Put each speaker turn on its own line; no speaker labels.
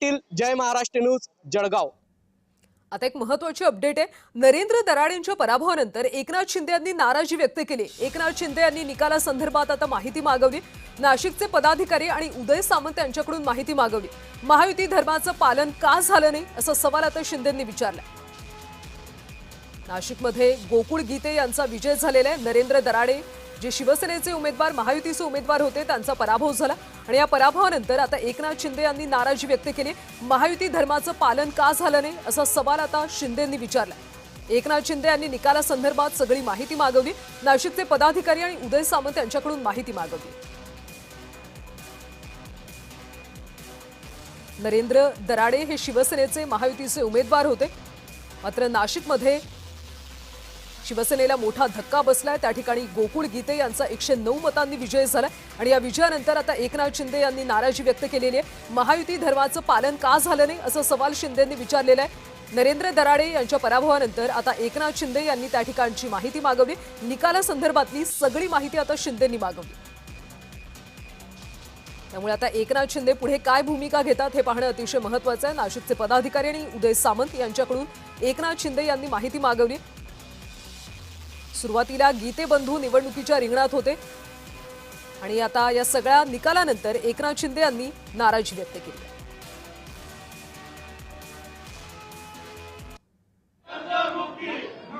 पाटील, जय Maharashtra news, Jalgaon.
आता एक महत्त्वाची अपडेट आहे। नरेंद्र दराडेंच्या पराभवानंतर एकनाथ शिंदे यांनी नाराजी व्यक्त केली। एकनाथ शिंदे यांनी निकालासंदर्भात आता माहिती मागवली। नाशिकचे पदाधिकारी आणि उदय सामंत यांच्याकडून माहिती मागवली। महायुती धर्माचं पालन का झालं नाही असा सवाल आता शिंदेंनी विचारला। नाशिकमध्ये गोकुळ गीते यांचा विजय झालेला आहे। नरेंद्र दराडे जे शिवसेनेचे उमेदवार, महायुतीचे उमेदवार होते, त्यांचा पराभव झाला आणि या पराभवानंतर आता एकनाथ शिंदे यांनी नाराजी व्यक्त केली। महायुती धर्माचं पालन का झालं नाही असा सवाल आता शिंदेंनी विचारला। एकनाथ शिंदे यांनी निकालासंदर्भात सगळी माहिती मागवली। नाशिकचे पदाधिकारी आणि उदय सामंत यांच्याकडून माहिती मागवली। नरेंद्र दराडे हे शिवसेनेचे, महायुतीचे उमेदवार होते, मात्र नाशिकमध्ये शिवसेनेला मोठा धक्का बसलाय। त्या ठिकाणी गोकुळ गीते यांचा 109 मतांनी विजय झाला आणि या विजयानंतर आता एकनाथ शिंदे यांनी नाराजी व्यक्त केलेली आहे। महायुती धर्माचं पालन का झालं नाही असा सवाल शिंदेंनी विचारलेला आहे। नरेंद्र दराडे यांच्या पराभवानंतर आता एकनाथ शिंदे यांनी त्या ठिकाणची माहिती मागवली। निकालासंदर्भातली सगळी माहिती आता शिंदेंनी मागवली। त्यामुळे आता एकनाथ शिंदे पुढे काय भूमिका घेतात हे पाहणं अतिशय महत्त्वाचं आहे। नाशिकचे पदाधिकारी आणि उदय सामंत यांच्याकडून एकनाथ शिंदे यांनी माहिती मागवली। सुरुवातीला गीते बंधू निवडणुकीच्या रिंगणात होते आणि आता या सगळ्या निकालानंतर एकनाथ शिंदे यांनी नाराजी व्यक्त केली।